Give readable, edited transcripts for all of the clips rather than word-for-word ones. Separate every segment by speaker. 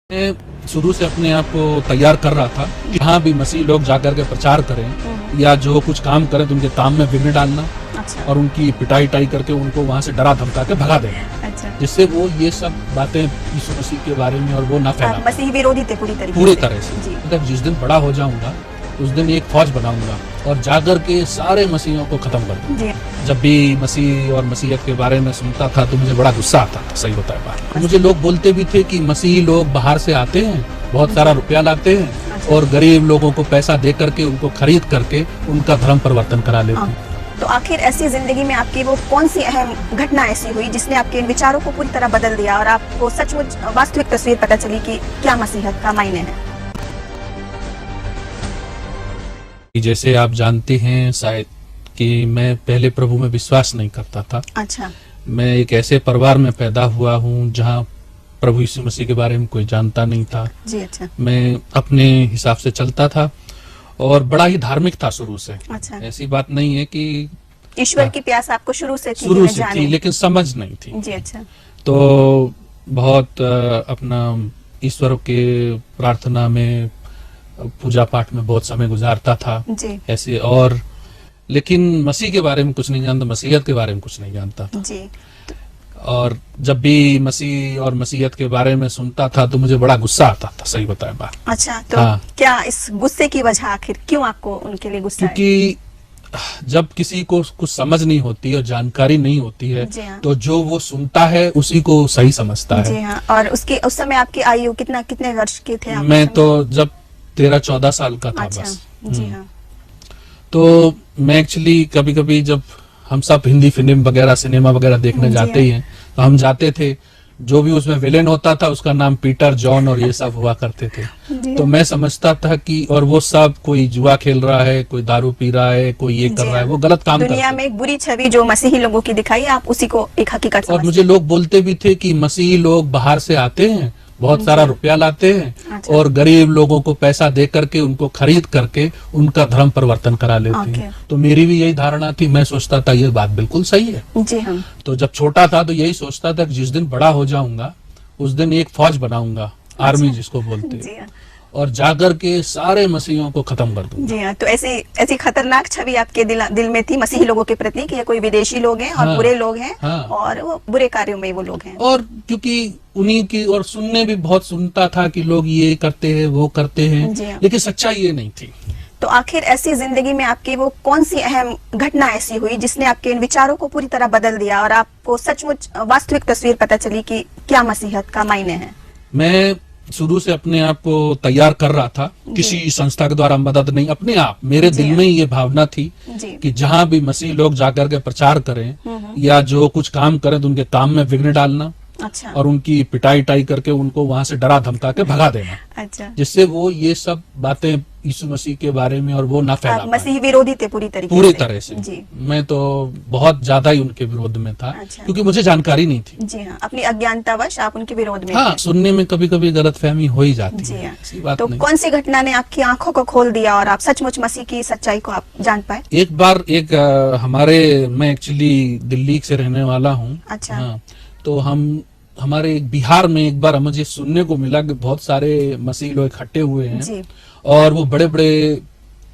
Speaker 1: मैं शुरू से अपने आप को तैयार कर रहा था कि जहाँ भी मसीह लोग जाकर के प्रचार करें या जो कुछ काम करें तो उनके काम में विघ्न डालना। अच्छा। और उनकी पिटाई करके उनको वहाँ से डरा धमका के भगा देना। अच्छा। जिससे वो ये सब बातें यीशु मसीह के बारे में और वो ना फैला।
Speaker 2: मसीह विरोधी थे पूरी तरह
Speaker 1: से। मतलब जिस दिन बड़ा हो जाऊंगा उस दिन एक फौज बनाऊंगा और जाकर के सारे मसीहों को खत्म कर दूंगा। जब भी मसीह और मसीहत के बारे में सुनता था तो मुझे बड़ा गुस्सा आता था, सही बताया बात। मुझे लोग बोलते भी थे कि मसीही लोग बाहर से आते हैं, बहुत सारा रुपया लाते हैं और गरीब लोगों को पैसा दे करके उनको खरीद करके उनका धर्म परिवर्तन करा लेते हैं।
Speaker 2: तो आखिर ऐसी जिंदगी में आपकी वो कौन सी अहम घटना ऐसी हुई जिसने आपके इन विचारों को पूरी तरह बदल दिया और आपको सचमुच वास्तविक तस्वीर पता चली कि क्या मसीहत का मायने है?
Speaker 1: जैसे आप जानते हैं शायद कि मैं पहले प्रभु में विश्वास नहीं करता था।
Speaker 2: अच्छा।
Speaker 1: मैं एक ऐसे परिवार में पैदा हुआ हूँ जहाँ प्रभु यीशु मसीह के बारे में कोई जानता नहीं था।
Speaker 2: जी। अच्छा।
Speaker 1: मैं अपने हिसाब से चलता था और बड़ा ही धार्मिक था शुरू से।
Speaker 2: अच्छा।
Speaker 1: ऐसी बात नहीं है कि
Speaker 2: ईश्वर की प्यास आपको शुरू से थी,
Speaker 1: लेकिन समझ नहीं थी।
Speaker 2: जी। अच्छा।
Speaker 1: तो बहुत अपना ईश्वर के प्रार्थना में पूजा पाठ में बहुत समय गुजारता था
Speaker 2: जी।
Speaker 1: ऐसे, और लेकिन मसीह के बारे में कुछ नहीं जानता, मसीहत के बारे में कुछ नहीं जानता था।
Speaker 2: जी।
Speaker 1: और जब भी मसीह और मसीहत के बारे में सुनता था तो मुझे बड़ा गुस्सा आता था, सही बताया बात।
Speaker 2: अच्छा। तो हाँ। क्या इस गुस्से की वजह आखिर क्यों आपको उनके लिए गुस्सा?
Speaker 1: क्योंकि जब किसी को कुछ समझ नहीं होती और जानकारी नहीं होती है तो जो वो सुनता है उसी को सही समझता है।
Speaker 2: जी हाँ। और उस समय आपकी आयु कितने वर्ष के थे आप?
Speaker 1: मैं तो जब 13-14 साल का था।
Speaker 2: अच्छा।
Speaker 1: बस।
Speaker 2: जी हाँ।
Speaker 1: तो मैं एक्चुअली कभी कभी जब हम सब हिंदी फिल्म वगैरह सिनेमा वगैरह देखने जाते ही हैं तो हम जाते थे, जो भी उसमें विलेन होता था उसका नाम पीटर, जॉन और ये सब हुआ करते थे। तो मैं समझता था कि और वो सब कोई जुआ खेल रहा है, कोई दारू पी रहा है, कोई ये कर रहा है, वो गलत काम कर रहा है।
Speaker 2: दुनिया में एक बुरी छवि जो मसीही लोगों की दिखाई, आप उसी को एक हकीकत समझते।
Speaker 1: और मुझे लोग बोलते भी थे कि मसीही लोग बाहर से आते हैं, बहुत सारा रुपया लाते हैं। अच्छा। और गरीब लोगों को पैसा दे करके उनको खरीद करके उनका धर्म परिवर्तन करा लेते हैं। तो मेरी भी यही धारणा थी, मैं सोचता था ये बात बिल्कुल सही है।
Speaker 2: जी हाँ।
Speaker 1: तो जब छोटा था तो यही सोचता था कि जिस दिन बड़ा हो जाऊंगा उस दिन एक फौज बनाऊंगा, आर्मी जिसको बोलते हैं, और जाकर के सारे मसीहियों को खत्म कर दूंगा।
Speaker 2: जी हाँ। तो ऐसी खतरनाक छवि आपके दिल में थी मसीही लोगों के प्रति कि ये कोई विदेशी लोग हैं और हाँ, बुरे लोग हैं। हाँ, और वो बुरे कार्यों में वो लोग हैं। और
Speaker 1: क्योंकि उन्हीं की और सुनने भी बहुत सुनता था कि लोग ये करते हैं वो करते हैं, लेकिन सच्चाई ये नहीं थी।
Speaker 2: तो आखिर ऐसी जिंदगी में आपकी वो कौन सी अहम घटना ऐसी हुई जिसने आपके इन विचारों को पूरी तरह बदल दिया और आपको सचमुच वास्तविक तस्वीर पता चली कि क्या मसीहत का मायने है?
Speaker 1: मैं शुरू से अपने आप को तैयार कर रहा था, किसी संस्था के द्वारा मदद नहीं, अपने आप मेरे दिल में ये भावना थी कि जहाँ भी मसीह लोग जाकर के प्रचार करें या जो कुछ काम करें तो उनके काम में विघ्न डालना। अच्छा। और उनकी पिटाई करके उनको वहां से डरा धमका के भगा देना। अच्छा। जिससे वो ये सब बातें यीशु मसीह के बारे में और वो ना फैला।
Speaker 2: मसीह विरोधी थे पूरी
Speaker 1: तरह से। जी। मैं तो बहुत ज्यादा ही उनके विरोध में था। अच्छा। क्योंकि मुझे जानकारी नहीं थी।
Speaker 2: जी हाँ। अपनी अज्ञानतावश आप उनके विरोध में
Speaker 1: हाँ, सुनने में कभी कभी गलतफहमी हो ही जाती है।
Speaker 2: ऐसी बात तो कौन सी घटना ने आपकी आंखों को खोल दिया और आप सचमुच मसीह की सच्चाई को आप जान पाए?
Speaker 1: एक बार मैं एक्चुअली दिल्ली से रहने वाला हूँ।
Speaker 2: अच्छा।
Speaker 1: हाँ, तो हमारे बिहार में एक बार मुझे सुनने को मिला कि बहुत सारे मसीह लोग इकट्ठे हुए हैं और वो बड़े बड़े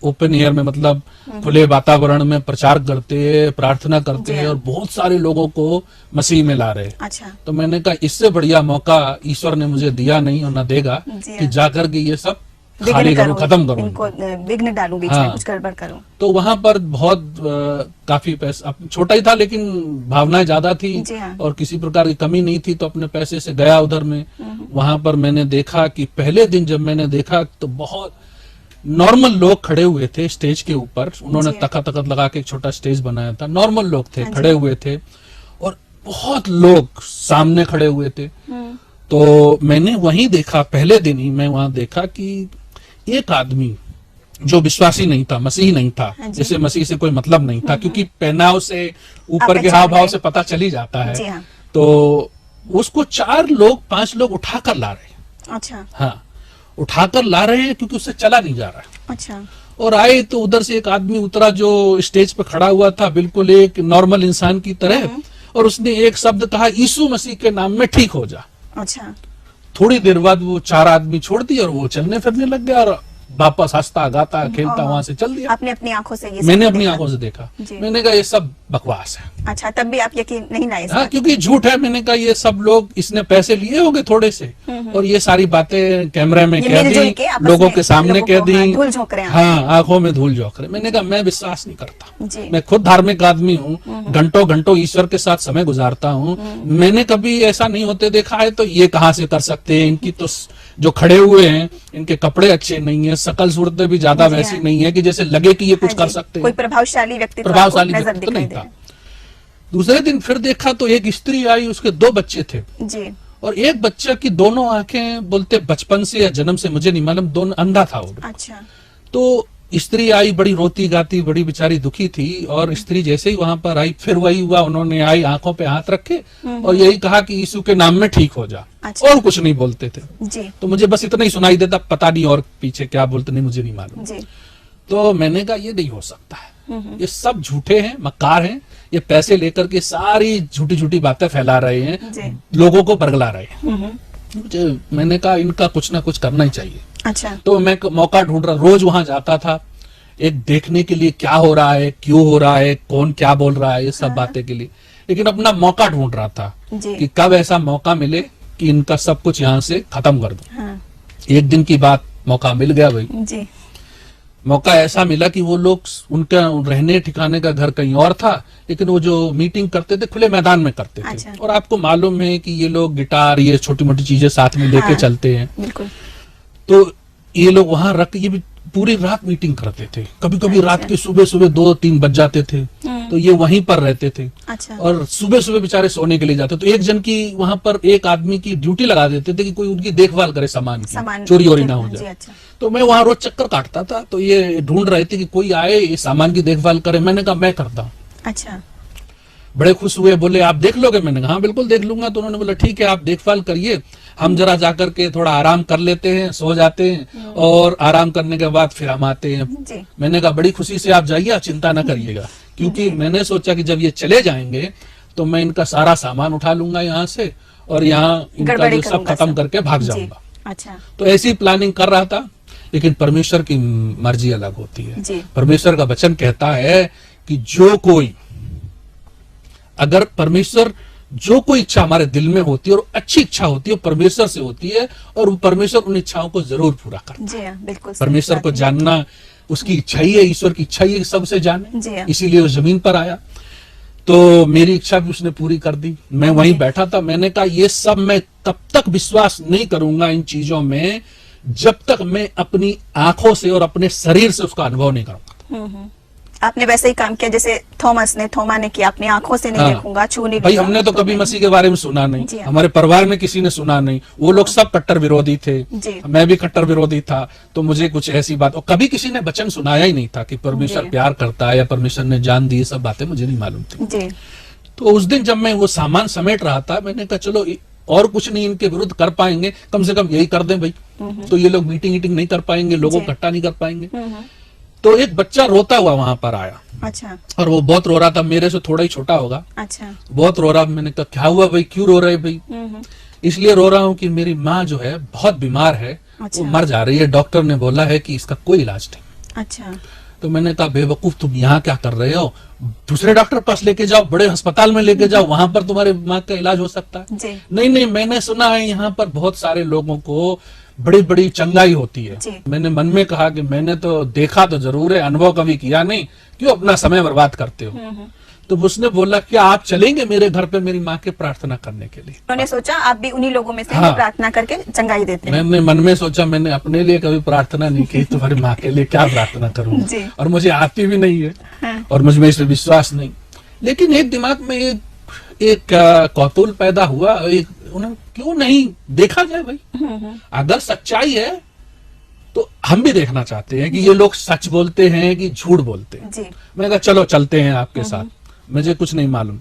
Speaker 1: ओपन एयर में, मतलब खुले वातावरण में प्रचार करते हैं, प्रार्थना करते हैं और बहुत सारे लोगों को मसीह में ला रहे हैं।
Speaker 2: अच्छा।
Speaker 1: तो मैंने कहा इससे बढ़िया मौका ईश्वर ने मुझे दिया नहीं और न देगा कि जाकर के ये सब खाली करूं, खत्म करूं,
Speaker 2: इनको विघ्न डालूं, बीच में कुछ गड़बड़ करूं।
Speaker 1: तो वहां पर बहुत काफी पैसा, छोटा ही था लेकिन भावनाएं ज्यादा थी और किसी प्रकार की कमी नहीं थी, तो अपने पैसे से गया उधर में। वहां पर मैंने देखा कि पहले दिन जब मैंने देखा तो बहुत नॉर्मल लोग खड़े हुए थे स्टेज के ऊपर। उन्होंने तखत लगा के एक छोटा स्टेज बनाया था, नॉर्मल लोग थे खड़े हुए थे और बहुत लोग सामने खड़े हुए थे। तो मैंने वहीं देखा, पहले दिन ही मैं वहां देखा कि एक आदमी जो विश्वासी नहीं था, मसीह नहीं था, जैसे मसीह से कोई मतलब नहीं था, क्योंकि पहनाव से ऊपर के हाव भाव से पता चली जाता है। हाँ। तो उसको 5 लोग उठाकर ला रहे।
Speaker 2: अच्छा।
Speaker 1: हाँ, उठाकर ला रहे हैं क्योंकि उससे चला नहीं जा रहा।
Speaker 2: अच्छा।
Speaker 1: और आए तो उधर से एक आदमी उतरा जो स्टेज पे खड़ा हुआ था, बिल्कुल एक नॉर्मल इंसान की तरह, और उसने एक शब्द कहा, यीशु मसीह के नाम में ठीक हो जा।
Speaker 2: अच्छा।
Speaker 1: थोड़ी देर बाद वो 4 आदमी छोड़ दिए और वो चलने फिरने लग गया और वापस हंसता गाता खेलता वहां से चल दिया।
Speaker 2: आपने अपनी आंखों से ये सब
Speaker 1: मैंने अपनी
Speaker 2: देखा?
Speaker 1: आंखों से देखा।
Speaker 2: जी।
Speaker 1: मैंने कहा ये सब बकवास है।
Speaker 2: अच्छा, तब भी आप यकीन नहीं लाए इस
Speaker 1: हाँ,
Speaker 2: बात
Speaker 1: क्योंकि झूठ है। मैंने कहा ये सब लोग, इसने पैसे लिए होंगे थोड़े से और ये सारी बातें कैमरे में
Speaker 2: ये
Speaker 1: कह
Speaker 2: मिलजुल
Speaker 1: दी,
Speaker 2: के आपस
Speaker 1: लोगों
Speaker 2: में
Speaker 1: के सामने
Speaker 2: लोगों
Speaker 1: कह
Speaker 2: को,
Speaker 1: दी।
Speaker 2: हाँ, धूल झोंक रहे हैं।
Speaker 1: हाँ, आंखों में धूल झोंक रहे। मैंने कहा मैं विश्वास नहीं करता।
Speaker 2: जी।
Speaker 1: मैं खुद धार्मिक आदमी हूँ, घंटों घंटों ईश्वर के साथ समय गुजारता हूँ। मैंने कभी ऐसा नहीं होते देखा है, तो ये कहाँ से कर सकते हैं। इनकी तो जो खड़े हुए हैं इनके कपड़े अच्छे नहीं है, शकल सूरतें भी ज्यादा
Speaker 2: जी,
Speaker 1: वैसी
Speaker 2: हाँ।
Speaker 1: नहीं है कि जैसे लगे कि ये कुछ
Speaker 2: हाँ
Speaker 1: कर
Speaker 2: जी,
Speaker 1: सकते
Speaker 2: कोई
Speaker 1: हैं।
Speaker 2: प्रभावशाली व्यक्तित्व
Speaker 1: प्रभावशाली
Speaker 2: आपको नजर
Speaker 1: व्यक्ति तो
Speaker 2: दिखाई
Speaker 1: नहीं
Speaker 2: दे
Speaker 1: था।
Speaker 2: रहा
Speaker 1: दूसरे दिन फिर देखा तो एक स्त्री आई, उसके 2 बच्चे थे
Speaker 2: है। जी।
Speaker 1: और एक बच्चा की दोनों आंखें बोलते बचपन से या जन्म से मुझे नहीं मालूम, दोनों अंधा था वो।
Speaker 2: अच्छा।
Speaker 1: तो स्त्री आई, बड़ी रोती गाती, बड़ी बेचारी दुखी थी और स्त्री जैसे ही वहां पर आई फिर वही हुआ। उन्होंने आई, आंखों पे हाथ रखे और यही कहा कि यीशु के नाम में ठीक हो जा।
Speaker 2: अच्छा।
Speaker 1: और कुछ नहीं बोलते थे।
Speaker 2: जी।
Speaker 1: तो मुझे बस इतना ही सुनाई देता, पता नहीं और पीछे क्या बोलते नहीं, मुझे नहीं मालूम।
Speaker 2: जी।
Speaker 1: तो मैंने कहा ये नहीं हो सकता है, ये सब झूठे हैं, मक्कार हैं। ये पैसे लेकर के सारी झूठी झूठी बातें फैला रहे हैं,
Speaker 2: जी।
Speaker 1: लोगों को बरगला रहे हैं। मैंने कहा इनका कुछ ना कुछ करना ही चाहिए।
Speaker 2: अच्छा।
Speaker 1: तो मैं मौका ढूंढ रहा, रोज वहां जाता था एक देखने के लिए क्या हो रहा है, क्यों हो रहा है, कौन क्या बोल रहा है, ये सब बातें के लिए। लेकिन अपना मौका ढूंढ रहा था
Speaker 2: जी।
Speaker 1: कि कब ऐसा मौका मिले कि इनका सब कुछ यहाँ से खत्म कर दूं।
Speaker 2: हाँ।
Speaker 1: एक दिन की बात, मौका मिल गया भाई।
Speaker 2: जी।
Speaker 1: मौका ऐसा मिला कि वो लोग, उनका रहने ठिकाने का घर कहीं और था, लेकिन वो जो मीटिंग करते थे खुले मैदान में करते थे।
Speaker 2: अच्छा।
Speaker 1: और आपको मालूम है कि ये लोग गिटार, ये छोटी मोटी चीजें साथ में लेके
Speaker 2: हाँ,
Speaker 1: चलते हैं।
Speaker 2: बिल्कुल।
Speaker 1: तो ये लोग वहां रख, ये भी पूरी रात मीटिंग करते थे। कभी कभी
Speaker 2: अच्छा।
Speaker 1: रात के सुबह सुबह 2-3 बज जाते थे। तो ये वहीं पर रहते थे
Speaker 2: अच्छा।
Speaker 1: और सुबह सुबह बेचारे सोने के लिए जाते। तो एक जन की वहां पर, एक आदमी की ड्यूटी लगा देते थे कि कोई उनकी देखभाल करे, सामान की चोरी वोरी ना हो
Speaker 2: जी।
Speaker 1: जाए।
Speaker 2: अच्छा।
Speaker 1: तो मैं वहां रोज चक्कर काटता था, तो ये ढूंढ रहे थे कि कोई आए, ये सामान की देखभाल करे। मैंने कहा मैं करता हूँ।
Speaker 2: अच्छा।
Speaker 1: बड़े खुश हुए, बोले आप देख लोगे? मैंने कहा हाँ बिल्कुल देख लूंगा। तो उन्होंने बोला ठीक है, आप देखभाल करिए, हम जरा जाकर के थोड़ा आराम कर लेते हैं, सो जाते हैं और आराम करने के बाद फिर हम आते हैं।
Speaker 2: जी।
Speaker 1: मैंने कहा बड़ी खुशी से आप जाइए, आप चिंता ना करिएगा। क्योंकि मैंने सोचा कि जब ये चले जाएंगे तो मैं इनका सारा सामान उठा लूंगा यहाँ से और यहाँ इनका
Speaker 2: गड़बड़ी
Speaker 1: जो सब
Speaker 2: करूंगा
Speaker 1: खत्म
Speaker 2: सब।
Speaker 1: करके भाग
Speaker 2: जी।
Speaker 1: जाऊंगा।
Speaker 2: अच्छा।
Speaker 1: तो ऐसी प्लानिंग कर रहा था, लेकिन परमेश्वर की मर्जी अलग होती है।
Speaker 2: जी।
Speaker 1: परमेश्वर का वचन कहता है कि जो कोई, अगर परमेश्वर, जो कोई इच्छा हमारे दिल में होती है और अच्छी इच्छा होती है, परमेश्वर से होती है और वो परमेश्वर उन इच्छाओं को जरूर पूरा करता है।
Speaker 2: जी हाँ, बिल्कुल सही
Speaker 1: परमेश्वर
Speaker 2: बात
Speaker 1: को
Speaker 2: है।
Speaker 1: जानना उसकी इच्छा ही है, ईश्वर की इच्छा ही है कि सबसे जाने,
Speaker 2: जी हाँ।
Speaker 1: इसीलिए वो जमीन पर आया। तो मेरी इच्छा भी उसने पूरी कर दी। मैं वहीं बैठा था। मैंने कहा ये सब मैं तब तक विश्वास नहीं करूंगा इन चीजों में जब तक मैं अपनी आंखों से और अपने शरीर से उसका अनुभव नहीं करूंगा।
Speaker 2: आपने वैसे ही काम किया जैसे थोमा ने किया, अपनी आंखों से नहीं
Speaker 1: हाँ।
Speaker 2: देखूंगा, छू नहीं
Speaker 1: भाई
Speaker 2: लूंगा।
Speaker 1: हमने तो कभी मसीह के बारे में सुना नहीं,
Speaker 2: जी हाँ।
Speaker 1: हमारे परिवार में किसी ने सुना नहीं। वो लोग सब कट्टर विरोधी थे,
Speaker 2: जी।
Speaker 1: मैं भी कट्टर विरोधी था। तो मुझे कुछ ऐसी बात, और कभी किसी ने वचन सुनाया ही नहीं था कि परमेश्वर
Speaker 2: जी।
Speaker 1: प्यार करता है या परमेश्वर ने जान दी, ये सब बातें मुझे नहीं मालूम थी।
Speaker 2: जी।
Speaker 1: तो उस दिन जब मैं वो सामान समेट रहा था, मैंने कहा चलो और कुछ नहीं इनके विरुद्ध कर पाएंगे, कम से कम यही कर दें भाई। तो ये लोग मीटिंग नहीं कर पाएंगे, लोगों को
Speaker 2: जी।
Speaker 1: इकट्ठा नहीं कर पाएंगे। तो एक बच्चा रोता हुआ वहां पर आया
Speaker 2: अच्छा।
Speaker 1: और वो बहुत रो रहा था, मेरे से थोड़ा ही छोटा होगा,
Speaker 2: अच्छा।
Speaker 1: बहुत रो रहा। मैंने कहा क्या हुआ भाई, क्यों रो रहे भाई? इसलिए रो रहा हूँ कि मेरी माँ जो है बहुत बीमार है,
Speaker 2: अच्छा।
Speaker 1: वो मर जा रही है, डॉक्टर ने बोला है कि इसका कोई इलाज नहीं।
Speaker 2: अच्छा।
Speaker 1: तो मैंने कहा बेवकूफ, तुम यहाँ क्या कर रहे हो? दूसरे डॉक्टर पास लेके जाओ, बड़े अस्पताल में लेके जाओ, वहां पर तुम्हारे माँ का इलाज हो सकता है।
Speaker 2: जी।
Speaker 1: नहीं नहीं, मैंने सुना है यहाँ पर बहुत सारे लोगों को बड़ी बड़ी चंगाई होती है।
Speaker 2: जी।
Speaker 1: मैंने मन में कहा कि मैंने तो देखा तो जरूर है, अनुभव कभी किया नहीं, क्यों अपना समय बर्बाद करते हो? तो उसने बोला क्या आप चलेंगे मेरे घर पे मेरी माँ के प्रार्थना करने के लिए?
Speaker 2: उन्होंने सोचा आप भी उन्हीं लोगों में से
Speaker 1: हाँ।
Speaker 2: प्रार्थना करके चंगाई देते हैं।
Speaker 1: मैंने मन में सोचा, मैंने अपने लिए कभी प्रार्थना नहीं की, तुम्हारी माँ के लिए क्या प्रार्थना करूं?
Speaker 2: जी।
Speaker 1: और मुझे आती भी नहीं है।
Speaker 2: हाँ।
Speaker 1: और मुझ में इसमें विश्वास नहीं। लेकिन एक दिमाग में एक कौतूहल पैदा हुआ, उन्हें क्यों नहीं देखा जाए भाई? अगर सच्चाई है तो हम भी देखना चाहते हैं कि ये लोग सच बोलते हैं कि झूठ बोलते हैं।
Speaker 2: जी।
Speaker 1: मैंने कहा चलो चलते हैं आपके साथ, मुझे कुछ नहीं मालूम।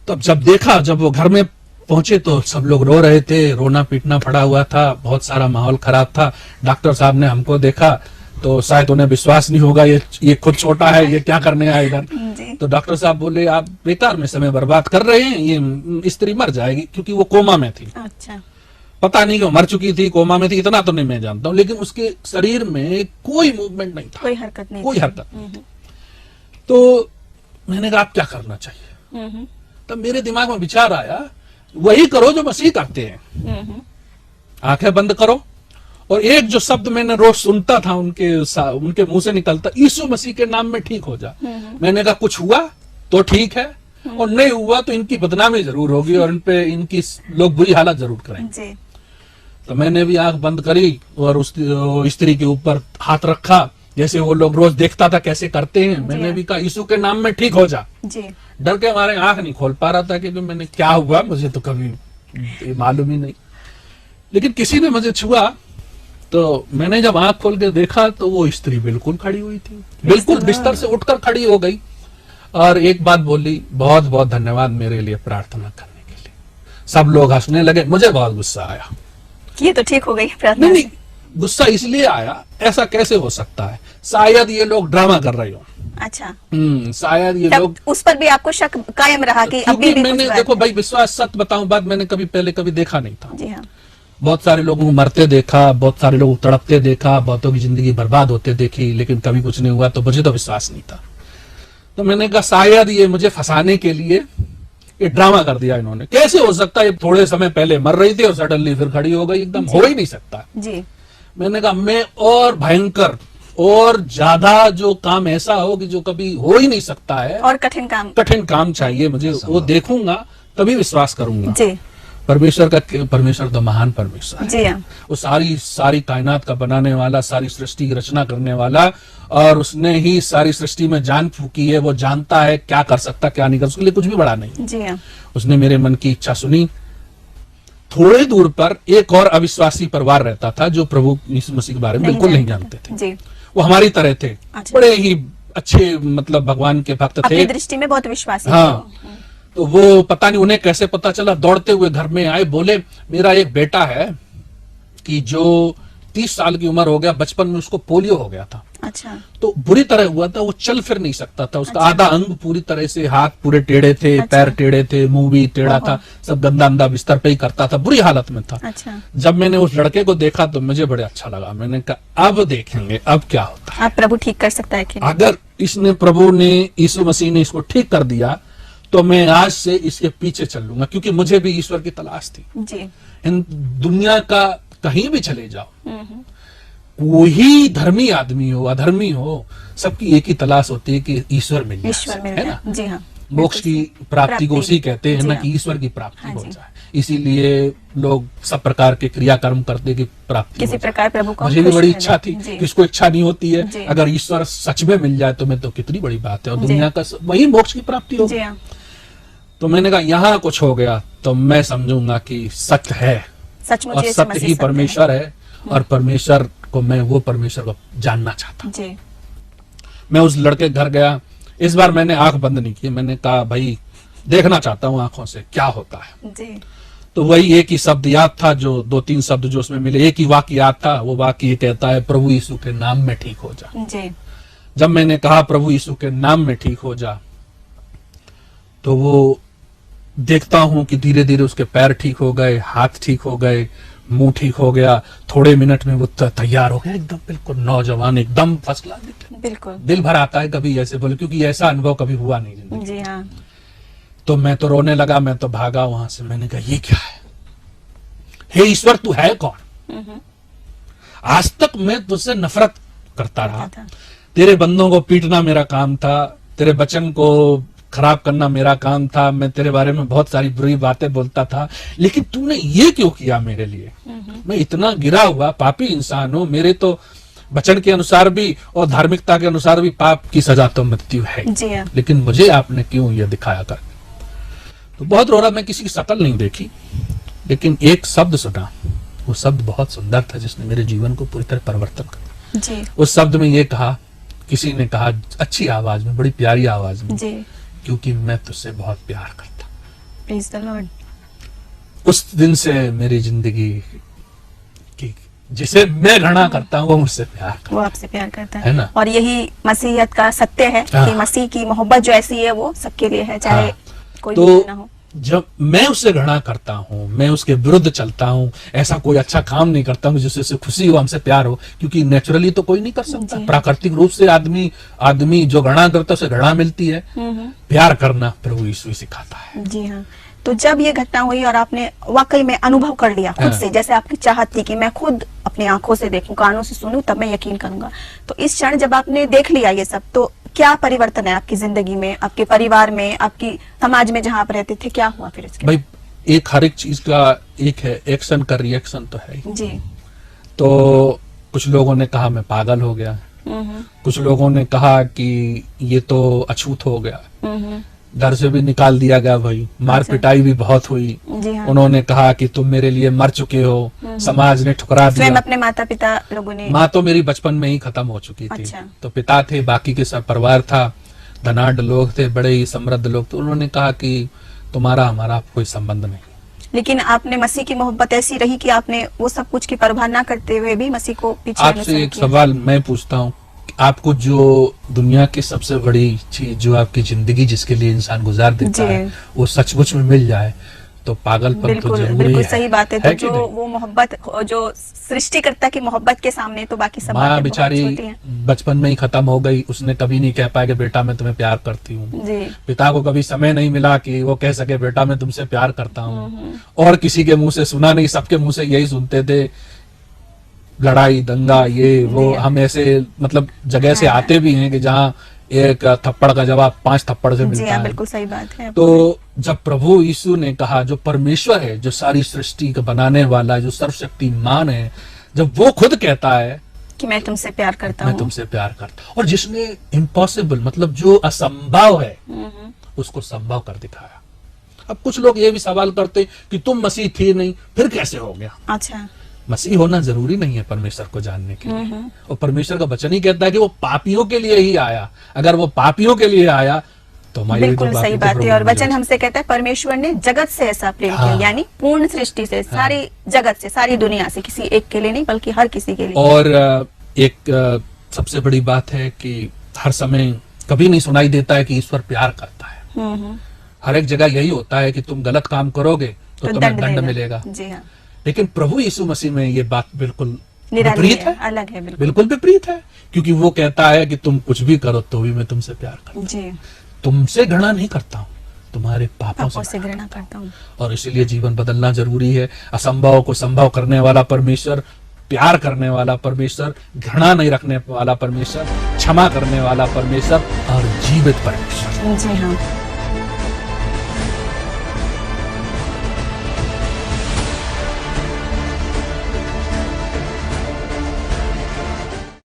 Speaker 1: तब जब देखा, जब वो घर में पहुंचे तो सब लोग रो रहे थे, रोना पीटना पड़ा हुआ था, बहुत सारा माहौल खराब था। डॉक्टर साहब ने हमको देखा तो शायद उन्हें विश्वास नहीं होगा, ये खुद छोटा है, ये क्या करने आया इधर।
Speaker 2: जी।
Speaker 1: तो डॉक्टर साहब बोले आप बेकार में समय बर्बाद कर रहे हैं, ये स्त्री मर जाएगी, क्योंकि वो कोमा में थी।
Speaker 2: अच्छा।
Speaker 1: पता नहीं कि मर चुकी थी, कोमा में थी, इतना तो नहीं मैं जानता हूँ, लेकिन उसके शरीर में कोई मूवमेंट नहीं था,
Speaker 2: कोई हरकत नहीं,
Speaker 1: कोई हरकत नहीं। तो मैंने कहा आप क्या करना चाहिए? तब मेरे दिमाग में विचार आया, वही करो जो मसीह करते हैं, आंखें बंद करो। और एक जो शब्द मैंने रोज सुनता था उनके मुंह से निकलता, यीशु मसीह के नाम में ठीक हो जा। मैंने कहा कुछ हुआ तो ठीक है, और नहीं हुआ तो इनकी बदनामी जरूर होगी और इनकी लोग बुरी हालत जरूर करेंगे। तो मैंने भी आंख बंद करी और उस स्त्री के ऊपर हाथ रखा, जैसे वो लोग रोज देखता था कैसे करते हैं। मैंने भी कहा यीशु के नाम में ठीक हो जा। डर के हमारे आंख नहीं खोल पा रहा था, क्योंकि मैंने क्या हुआ मुझे तो कभी मालूम ही नहीं। लेकिन किसी ने मुझे छुआ, तो मैंने जब आंख खोल के देखा तो वो स्त्री बिल्कुल खड़ी हुई थी, बिल्कुल बिस्तर से उठकर खड़ी हो गई, और एक बात बोली, बहुत बहुत धन्यवाद मेरे लिए प्रार्थना करने के लिए। सब लोग हंसने लगे, मुझे बहुत गुस्सा आया।
Speaker 2: ये तो ठीक हो गई प्रार्थना।
Speaker 1: नहीं, गुस्सा इसलिए आया, ऐसा कैसे हो सकता है? शायद ये लोग ड्रामा कर रहे हो।
Speaker 2: अच्छा।
Speaker 1: शायद ये लोग,
Speaker 2: उस पर भी आपको शक कायम रहा कि अभी भी
Speaker 1: मैंने देखो भाई, विश्वास सत्य बताऊं बात, मैंने पहले कभी देखा नहीं था।
Speaker 2: जी हाँ।
Speaker 1: बहुत सारे लोगों को मरते देखा, बहुत सारे लोगों को तड़पते देखा, बहुतों की जिंदगी बर्बाद होते देखी, लेकिन कभी कुछ नहीं हुआ। तो मुझे तो विश्वास नहीं था। तो मैंने कहा शायद ये मुझे फंसाने के लिए ये ड्रामा कर दिया इन्होंने। कैसे हो सकता है? थोड़े समय पहले मर रही थी और सडनली फिर खड़ी हो गई, एकदम हो ही नहीं सकता
Speaker 2: जी।
Speaker 1: मैंने कहा मैं और भयंकर और ज्यादा जो काम ऐसा हो कि जो कभी हो ही नहीं सकता है, और कठिन काम चाहिए मुझे, वो देखूंगा तभी विश्वास करूंगा जी। परमेश्वर तो महान परमेश्वर है जी। वो सारी कायनात का बनाने वाला, सारी सृष्टि की रचना करने वाला, और उसने ही सारी सृष्टि में जान फूकी है। वो जानता है क्या कर सकता क्या नहीं कर, उसके लिए कुछ भी बड़ा नहीं जी। उसने मेरे मन की इच्छा सुनी। थोड़े दूर पर एक और अविश्वासी परिवार रहता था जो प्रभु यीशु मसीह के बारे में बिल्कुल नहीं जानते थे जी। वो हमारी तरह थे। अच्छा। बड़े ही अच्छे, मतलब भगवान के भक्त थे,
Speaker 2: अपनी दृष्टि में बहुत विश्वासी।
Speaker 1: हाँ। तो वो पता नहीं उन्हें कैसे पता चला, दौड़ते हुए घर में आए, बोले मेरा एक बेटा है कि जो 30 साल की उम्र हो गया, बचपन में उसको पोलियो हो गया था।
Speaker 2: अच्छा।
Speaker 1: तो बुरी तरह हुआ था, वो चल फिर नहीं सकता था, उसका आधा अंग पूरी तरह से, हाथ पूरे टेढ़े थे, पैर टेढ़े थे, मुंह भी टेढ़ा था, सब गंदा अंदा बिस्तर पे ही करता था, बुरी हालत में था।
Speaker 2: अच्छा।
Speaker 1: जब मैंने उस लड़के को देखा तो मुझे बड़े अच्छा लगा। मैंने कहा अब देखेंगे अब क्या होता है,
Speaker 2: आप प्रभु ठीक कर सकता है कि
Speaker 1: अगर प्रभु ने, यीशु मसीह ने इसको ठीक कर दिया तो मैं आज से इसके पीछे चल लूंगा, क्योंकि मुझे भी ईश्वर की तलाश थी जी। इन दुनिया का कहीं भी चले जाओ, कोई धर्मी आदमी हो अधर्मी हो, सबकी एक ही तलाश होती है कि ईश्वर मिल जाए, है ना जी। हाँ। मोक्ष की प्राप्ति को उसी कहते हैं ना, कि ईश्वर की प्राप्ति हो जाए। इसीलिए लोग सब प्रकार के क्रियाकर्म करते कि प्राप्ति किसी प्रकार प्रभु को। मुझे भी बड़ी इच्छा थी, किसको इच्छा नहीं होती है? अगर ईश्वर सच में मिल जाए तो मैं तो कितनी बड़ी बात है, और दुनिया का वही मोक्ष की प्राप्ति होगी। तो मैंने कहा यहाँ कुछ हो गया तो मैं समझूंगा कि सत्य है, और सत्य ही परमेश्वर है, और परमेश्वर को मैं, वो परमेश्वर को जानना चाहता हूँ। मैं उस लड़के घर गया। इस बार मैंने आंख बंद नहीं की, मैंने कहा भाई देखना चाहता हूँ आंखों से क्या होता है जी। तो वही एक ही शब्द याद था, जो 2-3 शब्द जो उसमें मिले, एक ही वाक्य याद था। वो वाक्य ये कहता है, प्रभु यीशु के नाम में ठीक हो जा जी। जब मैंने कहा प्रभु यीशु के नाम में ठीक हो जा, तो वो देखता हूं कि धीरे धीरे उसके पैर ठीक हो गए, हाथ ठीक हो गए, मुंह ठीक हो गया। थोड़े मिनट में वो तैयार हो गया, एकदम बिल्कुल नौजवान, एकदम फर्स्ट क्लास। बिल्कुल दिल भर आता है कभी ऐसे बोले, क्योंकि ऐसा अनुभव कभी हुआ नहीं जिंदगी जी। हाँ। तो मैं तो रोने लगा, मैं तो भागा वहां से। मैंने कहा ये क्या है? हे ईश्वर तू है कौन? आज तक मैं तुझसे नफरत करता रहा, तेरे बंदों को पीटना मेरा काम था, तेरे वचन को खराब करना मेरा काम था, मैं तेरे बारे में बहुत सारी बुरी बातें बोलता था, लेकिन तूने ये क्यों किया मेरे लिए? मैं इतना गिरा हुआ पापी इंसान हूं, मेरे तो वचन के अनुसार भी और धार्मिकता के अनुसार भी पाप की सजा तो मृत्यु है, लेकिन मुझे आपने क्यों ये दिखाया कर? तो बहुत रो रहा। मैं किसी की शक्ल नहीं देखी, लेकिन एक शब्द सुना। वो शब्द बहुत सुंदर था, जिसने मेरे जीवन को पूरी तरह परिवर्तन कर दिया। उस शब्द में ये कहा, किसी ने कहा अच्छी आवाज में, बड़ी प्यारी आवाज में, क्योंकि मैं तुझसे बहुत प्यार करता। Praise the Lord. उस दिन से मेरी जिंदगी की, जिसे मैं घृणा करता हूँ, वो मुझसे प्यार करता, वो आपसे प्यार करता है ना। और यही मसीहियत का सत्य है कि मसीह की मोहब्बत जो ऐसी है वो सबके लिए है, चाहे कोई भी ना हो। जब मैं उससे घृणा करता हूँ, मैं उसके विरुद्ध चलता हूँ, ऐसा कोई अच्छा काम नहीं करता हूँ जिससे उसे खुशी हो, हमसे प्यार हो, क्योंकि नेचुरली तो कोई नहीं कर सकता। प्राकृतिक रूप से आदमी जो घृणा करता है उसे घृणा मिलती है। प्यार करना प्रभु यीशु सिखाता है।
Speaker 2: जी हाँ। तो जब ये घटना हुई और आपने वाकई में अनुभव कर लिया खुद से, जैसे आपकी चाहत थी कि मैं खुद अपनी आंखों से देखूं, कानों से सुनूं, तब मैं यकीन करूंगा, तो इस क्षण जब आपने देख लिया ये सब, तो क्या परिवर्तन है आपकी जिंदगी में, आपके परिवार में, आपकी समाज में जहां आप रहते थे, क्या हुआ फिर इसके?
Speaker 1: भाई एक हर एक चीज का एक है, एक्शन का रिएक्शन तो है
Speaker 2: जी।
Speaker 1: तो कुछ लोगों ने कहा मैं पागल हो गया, कुछ लोगों ने कहा कि ये तो अछूत हो गया, घर से भी निकाल दिया गया भाई, मार पिटाई भी बहुत हुई।
Speaker 2: हाँ।
Speaker 1: उन्होंने कहा कि तुम मेरे लिए मर चुके हो, समाज ने ठुकरा दिया।
Speaker 2: स्वयं अपने माता पिता लोगों ने? माँ
Speaker 1: तो मेरी बचपन में ही खत्म हो चुकी थी।
Speaker 2: अच्छा।
Speaker 1: तो पिता थे, बाकी के सब परिवार था, धनाढ़ लोग थे, बड़े ही समृद्ध लोग। तो उन्होंने कहा कि तुम्हारा हमारा कोई संबंध नहीं।
Speaker 2: लेकिन आपने मसीह की मोहब्बत ऐसी रही कि आपने वो सब कुछ की परवाह ना करते हुए भी मसीह को पीछे।
Speaker 1: आपसे एक सवाल मैं पूछता हूँ, आपको जो दुनिया की सबसे बड़ी चीज, जो आपकी जिंदगी जिसके लिए इंसान गुजार देता है, वो सचमुच में मिल जाए तो पागलपन तो जरूरी
Speaker 2: बिल्कुल
Speaker 1: है।
Speaker 2: सही बात है। तो जो वो मोहब्बत, जो सृष्टिकर्ता की मोहब्बत के सामने तो बाकी सब
Speaker 1: माँ बेचारी बचपन में ही खत्म हो गई, उसने कभी नहीं कह पाया कि बेटा मैं तुम्हें प्यार करती हूँ। पिता को कभी समय नहीं मिला कि वो कह सके बेटा मैं तुमसे प्यार करता हूँ। और किसी के मुंह से सुना नहीं, सबके मुंह से यही सुनते थे, लड़ाई दंगा ये वो। हम ऐसे मतलब जगह से आते भी हैं कि जहाँ एक थप्पड़ का जवाब 5 थप्पड़ से मिलता है।
Speaker 2: बिल्कुल सही बात है।
Speaker 1: तो जब प्रभु यीशु ने कहा, जो परमेश्वर है, जो सारी सृष्टि का बनाने वाला, जो सर्वशक्तिमान है, जब वो खुद कहता है
Speaker 2: कि मैं तुमसे प्यार करता हूँ,
Speaker 1: मैं तुमसे प्यार करता हूँ, और जिसने इम्पॉसिबल मतलब जो असंभव है उसको संभव कर दिखाया। अब कुछ लोग ये भी सवाल करते कि तुम मसीह थी नहीं, फिर कैसे हो गया?
Speaker 2: अच्छा,
Speaker 1: मसीह होना जरूरी नहीं है परमेश्वर को जानने के लिए। और परमेश्वर का वचन ही कहता है कि वो पापियों के लिए ही आया। अगर वो पापियों के लिए आया तो
Speaker 2: बिल्कुल सही बात है। और वचन हमसे कहता है परमेश्वर ने जगत से ऐसा प्रेम किया, यानी पूर्ण सृष्टि से, सारी जगत से, सारी दुनिया से, किसी एक के लिए नहीं बल्कि हर किसी के लिए।
Speaker 1: और एक सबसे बड़ी बात है कि हर समय कभी नहीं सुनाई देता है कि ईश्वर प्यार करता है। हर एक जगह यही होता है कि तुम गलत काम करोगे तो तुम्हें दंड मिलेगा।
Speaker 2: जी हाँ।
Speaker 1: लेकिन प्रभु यीशु मसीह में ये बात बिल्कुल विपरीत है,
Speaker 2: अलग है,
Speaker 1: बिल्कुल विपरीत है। क्योंकि वो कहता है कि तुम कुछ भी करो तो भी मैं तुमसे प्यार करता हूँ। जी। तुमसे घृणा नहीं करता हूँ, तुम्हारे पापों से घृणा करता हूँ। और इसीलिए जीवन बदलना जरूरी है। असंभव को संभव करने वाला परमेश्वर, प्यार करने वाला परमेश्वर, घृणा नहीं रखने वाला परमेश्वर, क्षमा करने वाला परमेश्वर और जीवित परमेश्वर।
Speaker 2: जी हाँ।